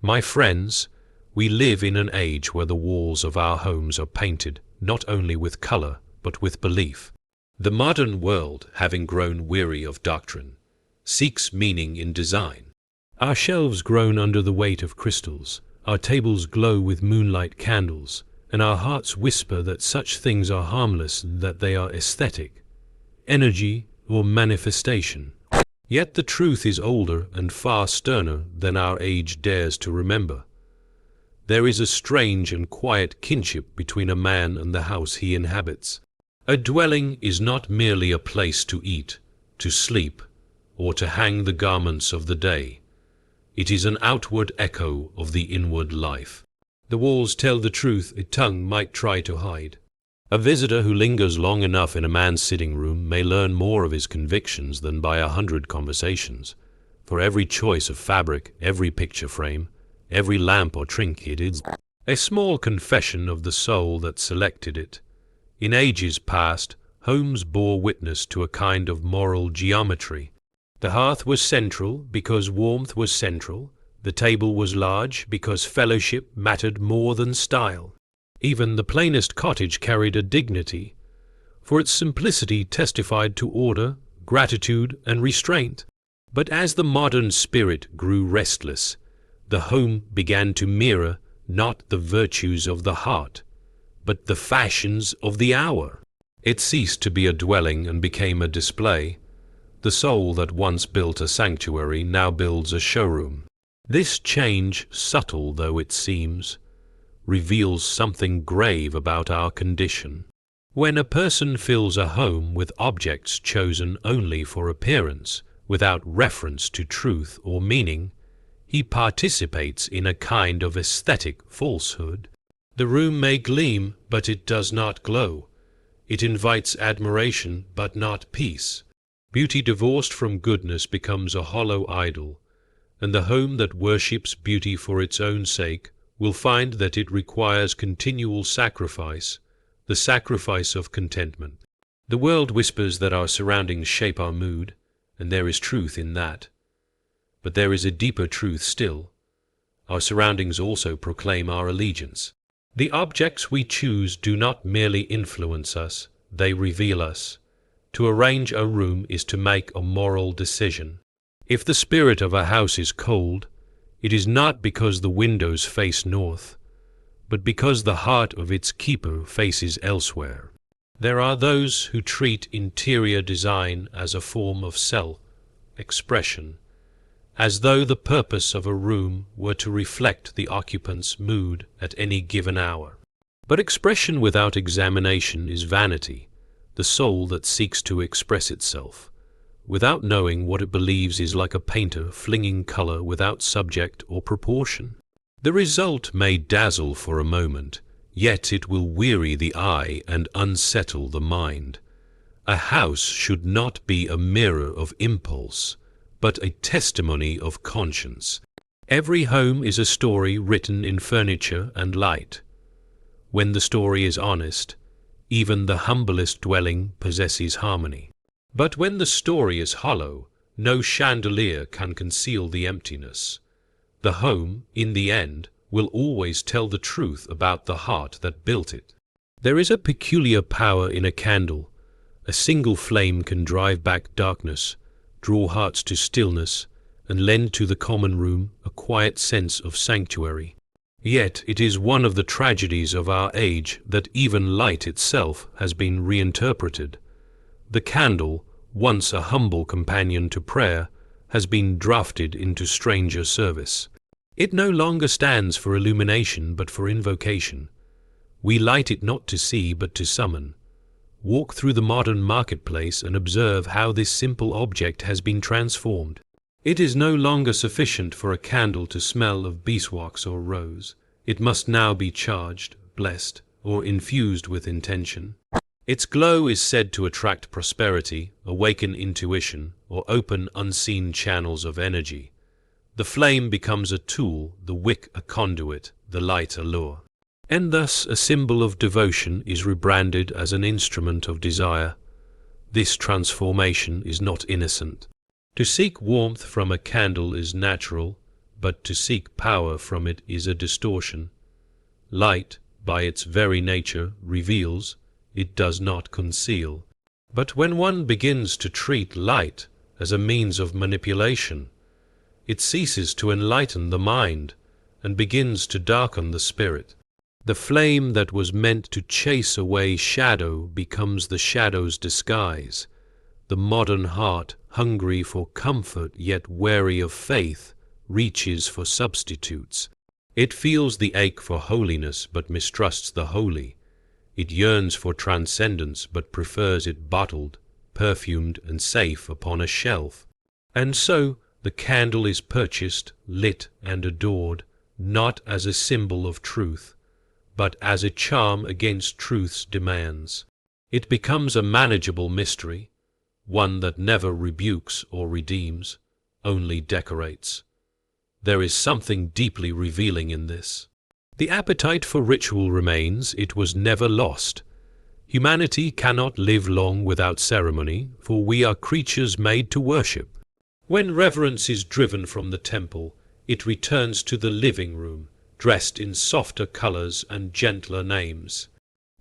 My friends, we live in an age where the walls of our homes are painted not only with color, but with belief. The modern world, having grown weary of doctrine, seeks meaning in design. Our shelves groan under the weight of crystals, our tables glow with moonlight candles, and our hearts whisper that such things are harmless, that they are aesthetic, energy, or manifestation. Yet the truth is older and far sterner than our age dares to remember. There is a strange and quiet kinship between a man and the house he inhabits. A dwelling is not merely a place to eat, to sleep, or to hang the garments of the day. It is an outward echo of the inward life. The walls tell the truth a tongue might try to hide. A visitor who lingers long enough in a man's sitting room may learn more of his convictions than by 100 conversations. For every choice of fabric, every picture frame, every lamp or trinket is a small confession of the soul that selected it. In ages past, homes bore witness to a kind of moral geometry. The hearth was central because warmth was central. The table was large because fellowship mattered more than style. Even the plainest cottage carried a dignity, for its simplicity testified to order, gratitude, and restraint. But as the modern spirit grew restless, the home began to mirror not the virtues of the heart, but the fashions of the hour. It ceased to be a dwelling and became a display. The soul that once built a sanctuary now builds a showroom. This change, subtle though it seems, reveals something grave about our condition. When a person fills a home with objects chosen only for appearance, without reference to truth or meaning, he participates in a kind of aesthetic falsehood. The room may gleam, but it does not glow. It invites admiration, but not peace. Beauty divorced from goodness becomes a hollow idol, and the home that worships beauty for its own sake will find that it requires continual sacrifice, the sacrifice of contentment. The world whispers that our surroundings shape our mood, and there is truth in that. But there is a deeper truth still. Our surroundings also proclaim our allegiance. The objects we choose do not merely influence us, they reveal us. To arrange a room is to make a moral decision. If the spirit of a house is cold, it is not because the windows face north, but because the heart of its keeper faces elsewhere. There are those who treat interior design as a form of self-expression, as though the purpose of a room were to reflect the occupant's mood at any given hour. But expression without examination is vanity, the soul that seeks to express itself, without knowing what it believes, is like a painter flinging color without subject or proportion. The result may dazzle for a moment, yet it will weary the eye and unsettle the mind. A house should not be a mirror of impulse, but a testimony of conscience. Every home is a story written in furniture and light. When the story is honest, even the humblest dwelling possesses harmony. But when the story is hollow, no chandelier can conceal the emptiness. The home, in the end, will always tell the truth about the heart that built it. There is a peculiar power in a candle. A single flame can drive back darkness, draw hearts to stillness, and lend to the common room a quiet sense of sanctuary. Yet it is one of the tragedies of our age that even light itself has been reinterpreted. The candle, once a humble companion to prayer, has been drafted into stranger service. It no longer stands for illumination but for invocation. We light it not to see but to summon. Walk through the modern marketplace and observe how this simple object has been transformed. It is no longer sufficient for a candle to smell of beeswax or rose. It must now be charged, blessed, or infused with intention. Its glow is said to attract prosperity, awaken intuition, or open unseen channels of energy. The flame becomes a tool, the wick a conduit, the light a lure. And thus a symbol of devotion is rebranded as an instrument of desire. This transformation is not innocent. To seek warmth from a candle is natural, but to seek power from it is a distortion. Light, by its very nature, reveals, it does not conceal. But when one begins to treat light as a means of manipulation, it ceases to enlighten the mind and begins to darken the spirit. The flame that was meant to chase away shadow becomes the shadow's disguise. The modern heart, hungry for comfort yet wary of faith, reaches for substitutes. It feels the ache for holiness but mistrusts the holy. It yearns for transcendence but prefers it bottled, perfumed, and safe upon a shelf. And so the candle is purchased, lit, and adored, not as a symbol of truth, but as a charm against truth's demands. It becomes a manageable mystery, one that never rebukes or redeems, only decorates. There is something deeply revealing in this. The appetite for ritual remains, it was never lost. Humanity cannot live long without ceremony, for we are creatures made to worship. When reverence is driven from the temple, it returns to the living room, dressed in softer colors and gentler names.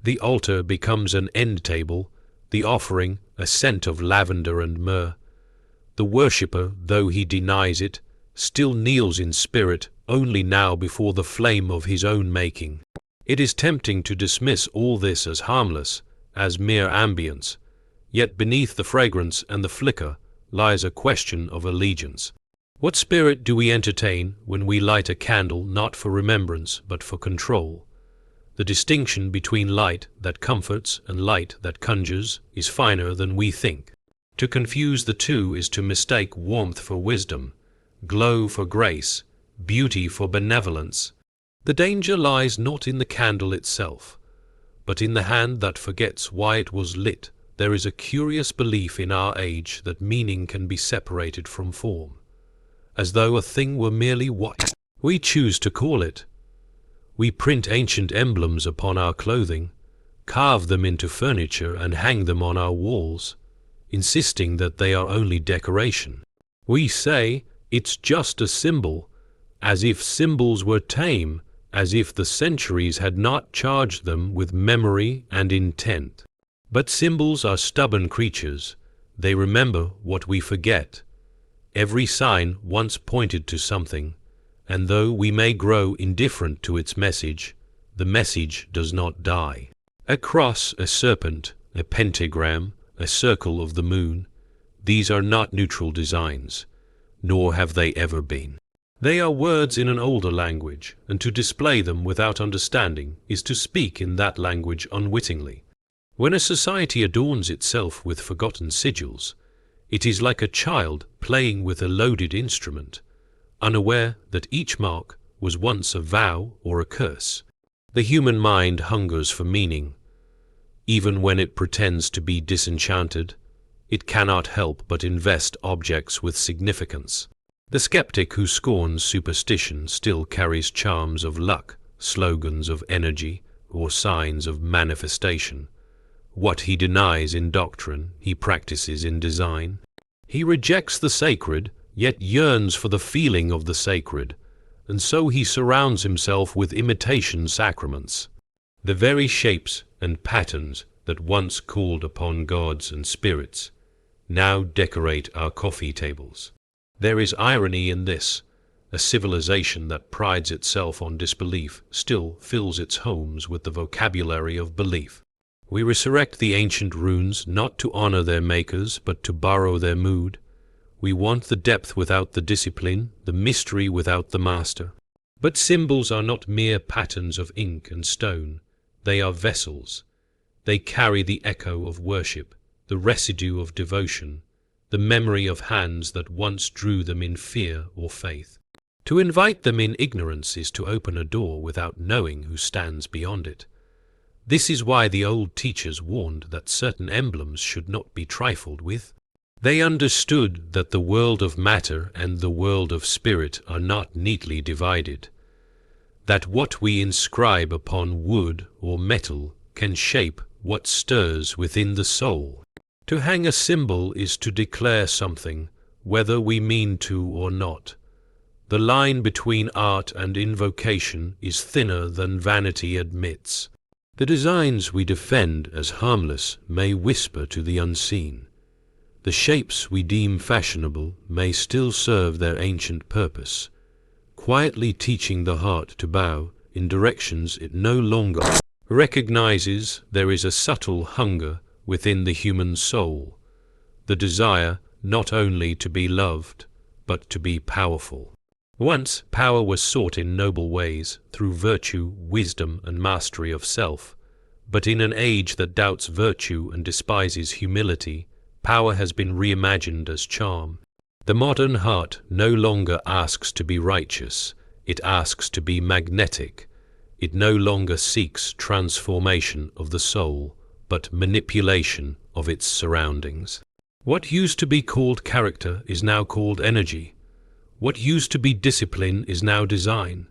The altar becomes an end table, the offering a scent of lavender and myrrh. The worshipper, though he denies it, still kneels in spirit only now before the flame of his own making. It is tempting to dismiss all this as harmless, as mere ambience, yet beneath the fragrance and the flicker lies a question of allegiance. What spirit do we entertain when we light a candle not for remembrance but for control? The distinction between light that comforts and light that conjures is finer than we think. To confuse the two is to mistake warmth for wisdom, glow for grace, beauty for benevolence. The danger lies not in the candle itself, but in the hand that forgets why it was lit. There is a curious belief in our age that meaning can be separated from form, as though a thing were merely what we choose to call it. We print ancient emblems upon our clothing, carve them into furniture and hang them on our walls, insisting that they are only decoration. We say it's just a symbol, as if symbols were tame, as if the centuries had not charged them with memory and intent. But symbols are stubborn creatures. They remember what we forget. Every sign once pointed to something, and though we may grow indifferent to its message, the message does not die. A cross, a serpent, a pentagram, a circle of the moon, these are not neutral designs, nor have they ever been. They are words in an older language, and to display them without understanding is to speak in that language unwittingly. When a society adorns itself with forgotten sigils, it is like a child playing with a loaded instrument, unaware that each mark was once a vow or a curse. The human mind hungers for meaning. Even when it pretends to be disenchanted, it cannot help but invest objects with significance. The skeptic who scorns superstition still carries charms of luck, slogans of energy, or signs of manifestation. What he denies in doctrine, he practices in design. He rejects the sacred, yet yearns for the feeling of the sacred, and so he surrounds himself with imitation sacraments. The very shapes and patterns that once called upon gods and spirits now decorate our coffee tables. There is irony in this. A civilization that prides itself on disbelief still fills its homes with the vocabulary of belief. We resurrect the ancient runes not to honor their makers, but to borrow their mood. We want the depth without the discipline, the mystery without the master. But symbols are not mere patterns of ink and stone. They are vessels. They carry the echo of worship, the residue of devotion, the memory of hands that once drew them in fear or faith. To invite them in ignorance is to open a door without knowing who stands beyond it. This is why the old teachers warned that certain emblems should not be trifled with. They understood that the world of matter and the world of spirit are not neatly divided, that what we inscribe upon wood or metal can shape what stirs within the soul. To hang a symbol is to declare something, whether we mean to or not. The line between art and invocation is thinner than vanity admits. The designs we defend as harmless may whisper to the unseen. The shapes we deem fashionable may still serve their ancient purpose, quietly teaching the heart to bow in directions it no longer recognizes. There is a subtle hunger within the human soul, the desire not only to be loved, but to be powerful. Once, power was sought in noble ways, through virtue, wisdom, and mastery of self. But in an age that doubts virtue and despises humility, power has been reimagined as charm. The modern heart no longer asks to be righteous, it asks to be magnetic. It no longer seeks transformation of the soul, but manipulation of its surroundings. What used to be called character is now called energy. What used to be discipline is now design.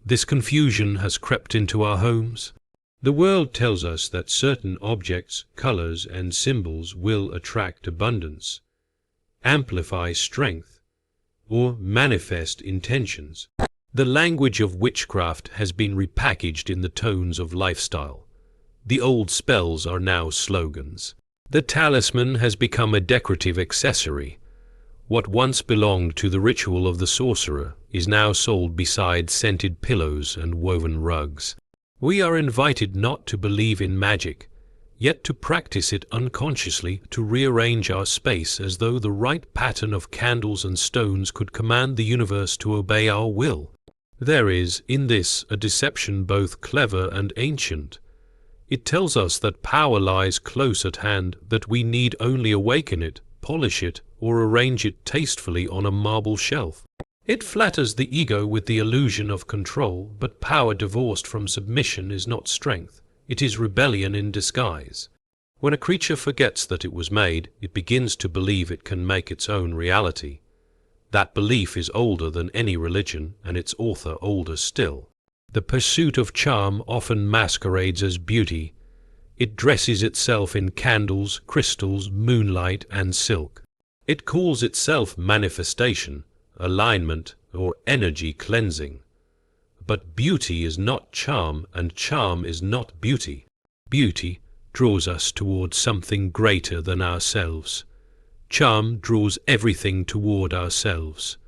This confusion has crept into our homes. The world tells us that certain objects, colors, and symbols will attract abundance, amplify strength, or manifest intentions. The language of witchcraft has been repackaged in the tones of lifestyle. The old spells are now slogans. The talisman has become a decorative accessory. What once belonged to the ritual of the sorcerer is now sold beside scented pillows and woven rugs. We are invited not to believe in magic, yet to practice it unconsciously, to rearrange our space as though the right pattern of candles and stones could command the universe to obey our will. There is, in this, a deception both clever and ancient. It tells us that power lies close at hand, that we need only awaken it, polish it, or arrange it tastefully on a marble shelf. It flatters the ego with the illusion of control, but power divorced from submission is not strength. It is rebellion in disguise. When a creature forgets that it was made, it begins to believe it can make its own reality. That belief is older than any religion, and its author older still. The pursuit of charm often masquerades as beauty. It dresses itself in candles, crystals, moonlight, and silk. It calls itself manifestation, alignment, or energy cleansing. But beauty is not charm, and charm is not beauty. Beauty draws us towards something greater than ourselves. Charm draws everything toward ourselves.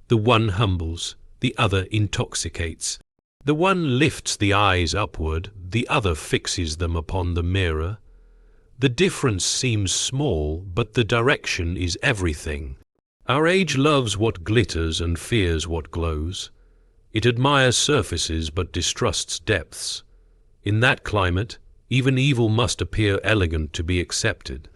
The one humbles, the other intoxicates. The one lifts the eyes upward, the other fixes them upon the mirror. The difference seems small, but the direction is everything. Our age loves what glitters and fears what glows. It admires surfaces but distrusts depths. In that climate, even evil must appear elegant to be accepted.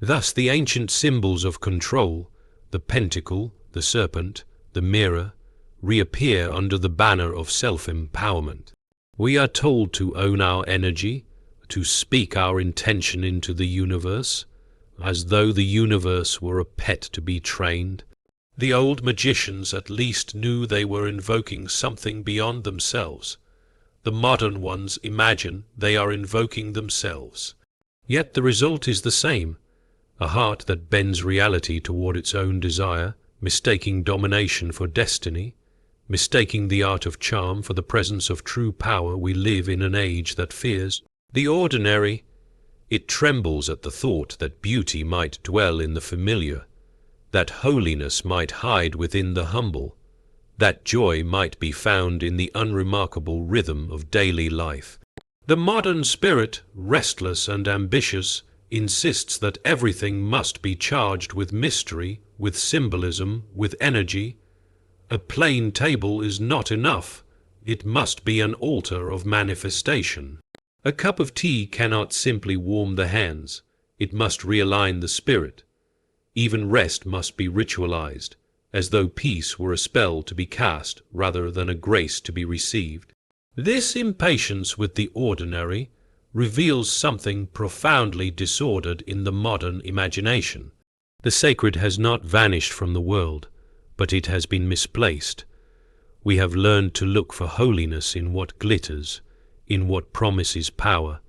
Thus the ancient symbols of control, the pentacle, the serpent, the mirror, reappear under the banner of self-empowerment. We are told to own our energy, to speak our intention into the universe, as though the universe were a pet to be trained. The old magicians at least knew they were invoking something beyond themselves. The modern ones imagine they are invoking themselves. Yet the result is the same, a heart that bends reality toward its own desire, mistaking domination for destiny, mistaking the art of charm for the presence of true power. We live in an age that fears the ordinary. It trembles at the thought that beauty might dwell in the familiar, that holiness might hide within the humble, that joy might be found in the unremarkable rhythm of daily life. The modern spirit, restless and ambitious, insists that everything must be charged with mystery, with symbolism, with energy. A plain table is not enough. It must be an altar of manifestation. A cup of tea cannot simply warm the hands. It must realign the spirit. Even rest must be ritualized, as though peace were a spell to be cast rather than a grace to be received. This impatience with the ordinary reveals something profoundly disordered in the modern imagination. The sacred has not vanished from the world, but it has been misplaced. We have learned to look for holiness in what glitters, in what promises power,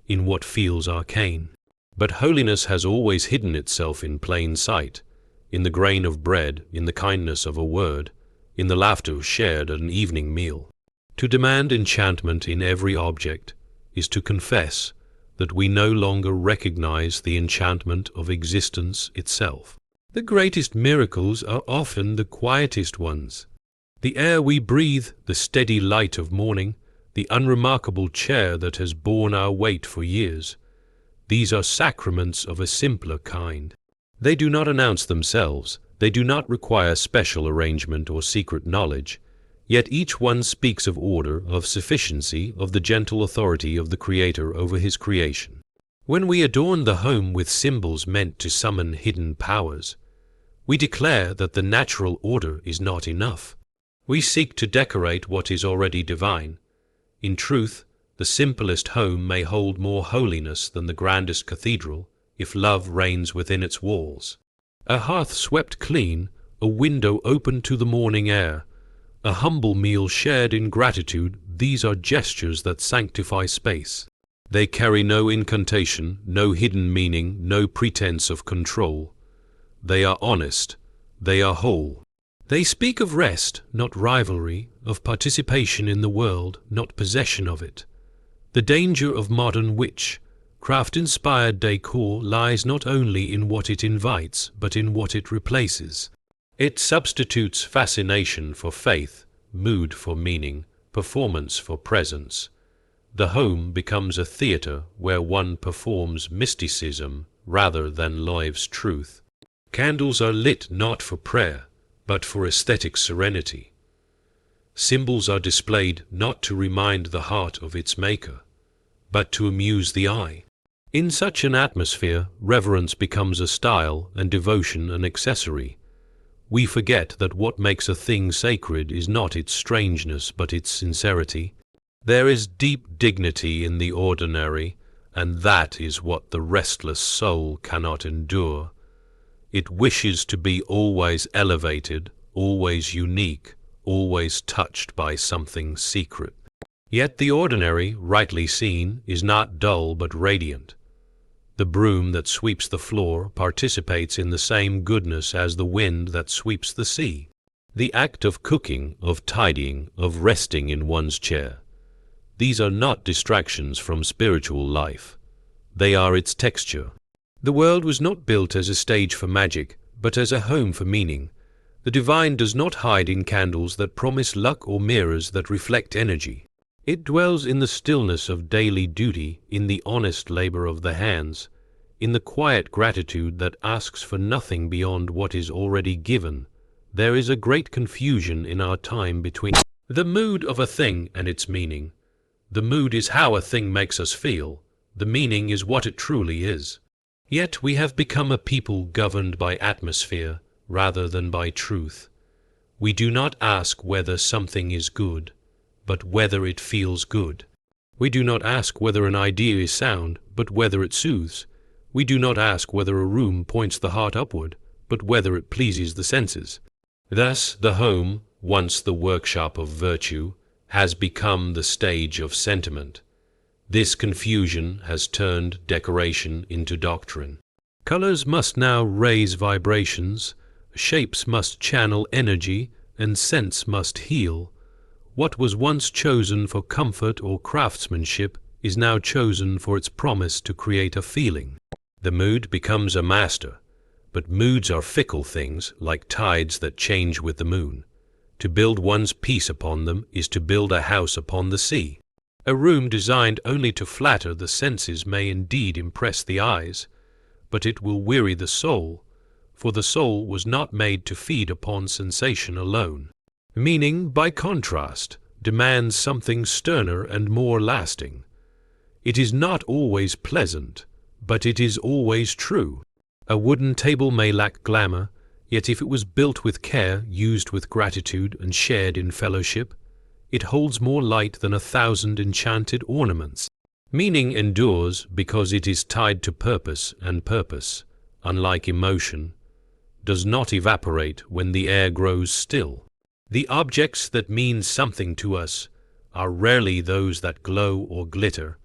in what feels arcane. But holiness has always hidden itself in plain sight, in the grain of bread, in the kindness of a word, in the laughter shared at an evening meal. To demand enchantment in every object is to confess that we no longer recognize the enchantment of existence itself. The greatest miracles are often the quietest ones. The air we breathe, the steady light of morning, the unremarkable chair that has borne our weight for years. These are sacraments of a simpler kind. They do not announce themselves, they do not require special arrangement or secret knowledge, yet each one speaks of order, of sufficiency, of the gentle authority of the Creator over His creation. When we adorn the home with symbols meant to summon hidden powers, we declare that the natural order is not enough. We seek to decorate what is already divine. In truth, the simplest home may hold more holiness than the grandest cathedral, if love reigns within its walls. A hearth swept clean, a window open to the morning air, a humble meal shared in gratitude, these are gestures that sanctify space. They carry no incantation, no hidden meaning, no pretense of control. They are honest, they are whole. They speak of rest, not rivalry, of participation in the world, not possession of it. The danger of modern witchcraft-inspired decor lies not only in what it invites, but in what it replaces. It substitutes fascination for faith, mood for meaning, performance for presence. The home becomes a theater where one performs mysticism rather than lives truth. Candles are lit not for prayer, but for aesthetic serenity. Symbols are displayed not to remind the heart of its maker, but to amuse the eye. In such an atmosphere, reverence becomes a style and devotion an accessory. We forget that what makes a thing sacred is not its strangeness but its sincerity. There is deep dignity in the ordinary, and that is what the restless soul cannot endure. It wishes to be always elevated, always unique, always touched by something secret. Yet the ordinary, rightly seen, is not dull but radiant. The broom that sweeps the floor participates in the same goodness as the wind that sweeps the sea. The act of cooking, of tidying, of resting in one's chair. These are not distractions from spiritual life. They are its texture. The world was not built as a stage for magic, but as a home for meaning. The divine does not hide in candles that promise luck or mirrors that reflect energy. It dwells in the stillness of daily duty, in the honest labor of the hands, in the quiet gratitude that asks for nothing beyond what is already given. There is a great confusion in our time between the mood of a thing and its meaning. The mood is how a thing makes us feel. The meaning is what it truly is. Yet we have become a people governed by atmosphere rather than by truth. We do not ask whether something is good, but whether it feels good. We do not ask whether an idea is sound, but whether it soothes. We do not ask whether a room points the heart upward, but whether it pleases the senses. Thus the home, once the workshop of virtue, has become the stage of sentiment. This confusion has turned decoration into doctrine. Colors must now raise vibrations, shapes must channel energy, and scents must heal. What was once chosen for comfort or craftsmanship is now chosen for its promise to create a feeling. The mood becomes a master, but moods are fickle things like tides that change with the moon. To build one's peace upon them is to build a house upon the sea. A room designed only to flatter the senses may indeed impress the eyes, but it will weary the soul, for the soul was not made to feed upon sensation alone. Meaning, by contrast, demands something sterner and more lasting. It is not always pleasant, but it is always true. A wooden table may lack glamour, yet if it was built with care, used with gratitude, and shared in fellowship, it holds more light than 1,000 enchanted ornaments. Meaning endures because it is tied to purpose, and purpose, unlike emotion, does not evaporate when the air grows still. The objects that mean something to us are rarely those that glow or glitter.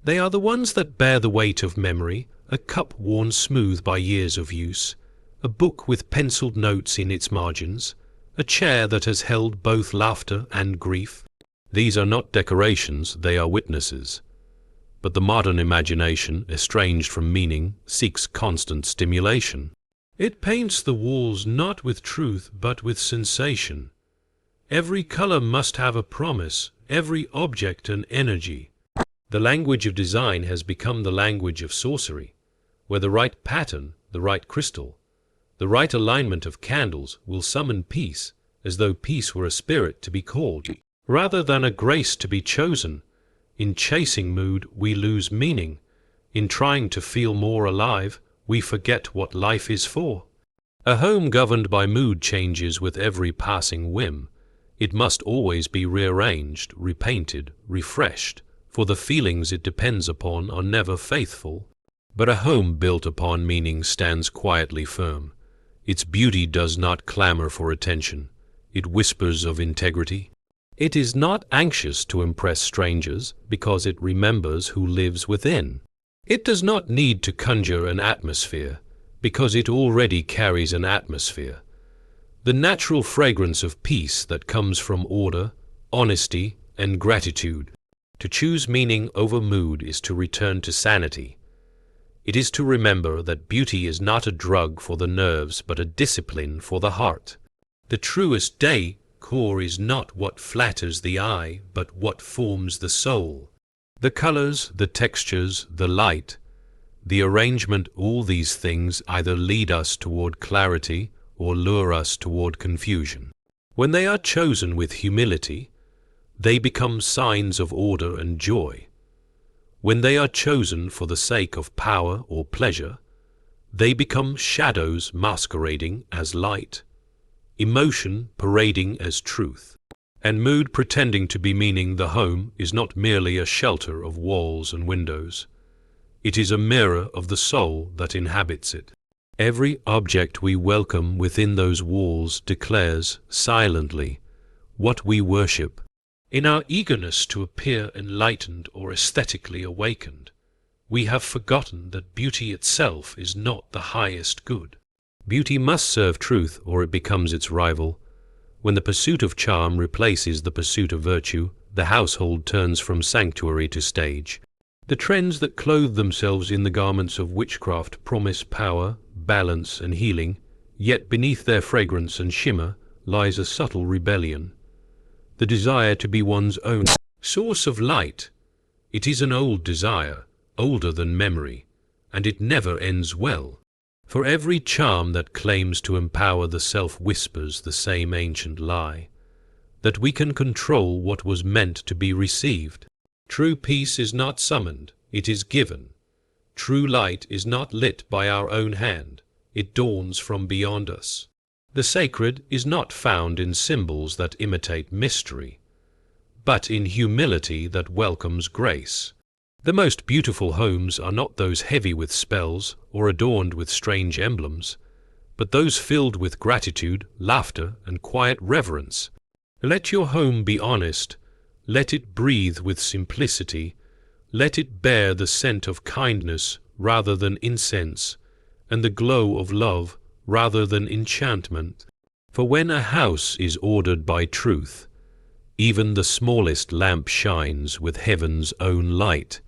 They are the ones that bear the weight of memory, a cup worn smooth by years of use, a book with penciled notes in its margins, a chair that has held both laughter and grief. These are not decorations, they are witnesses. But the modern imagination, estranged from meaning, seeks constant stimulation. It paints the walls not with truth but with sensation. Every color must have a promise, every object an energy. The language of design has become the language of sorcery, where the right pattern, the right crystal, the right alignment of candles will summon peace, as though peace were a spirit to be called, rather than a grace to be chosen. In chasing mood, we lose meaning. In trying to feel more alive, we forget what life is for. A home governed by mood changes with every passing whim. It must always be rearranged, repainted, refreshed, for the feelings it depends upon are never faithful. But a home built upon meaning stands quietly firm. Its beauty does not clamor for attention. It whispers of integrity. It is not anxious to impress strangers because it remembers who lives within. It does not need to conjure an atmosphere because it already carries an atmosphere. The natural fragrance of peace that comes from order, honesty, and gratitude. To choose meaning over mood is to return to sanity. It is to remember that beauty is not a drug for the nerves but a discipline for the heart. The truest decor is not what flatters the eye but what forms the soul. The colors, the textures, the light, the arrangement, all these things either lead us toward clarity or lure us toward confusion. When they are chosen with humility, they become signs of order and joy. When they are chosen for the sake of power or pleasure, they become shadows masquerading as light, emotion parading as truth, and mood pretending to be meaning. The home is not merely a shelter of walls and windows. It is a mirror of the soul that inhabits it. Every object we welcome within those walls declares, silently, what we worship. In our eagerness to appear enlightened or aesthetically awakened, we have forgotten that beauty itself is not the highest good. Beauty must serve truth or it becomes its rival. When the pursuit of charm replaces the pursuit of virtue, the household turns from sanctuary to stage. The trends that clothe themselves in the garments of witchcraft promise power, balance, and healing, yet beneath their fragrance and shimmer lies a subtle rebellion. The desire to be one's own source of light. It is an old desire, older than memory, and it never ends well. For every charm that claims to empower the self whispers the same ancient lie, that we can control what was meant to be received. True peace is not summoned, it is given. True light is not lit by our own hand, it dawns from beyond us. The sacred is not found in symbols that imitate mystery, but in humility that welcomes grace. The most beautiful homes are not those heavy with spells or adorned with strange emblems, but those filled with gratitude, laughter, and quiet reverence. Let your home be honest, let it breathe with simplicity, let it bear the scent of kindness rather than incense, and the glow of love rather than enchantment. For when a house is ordered by truth, even the smallest lamp shines with heaven's own light.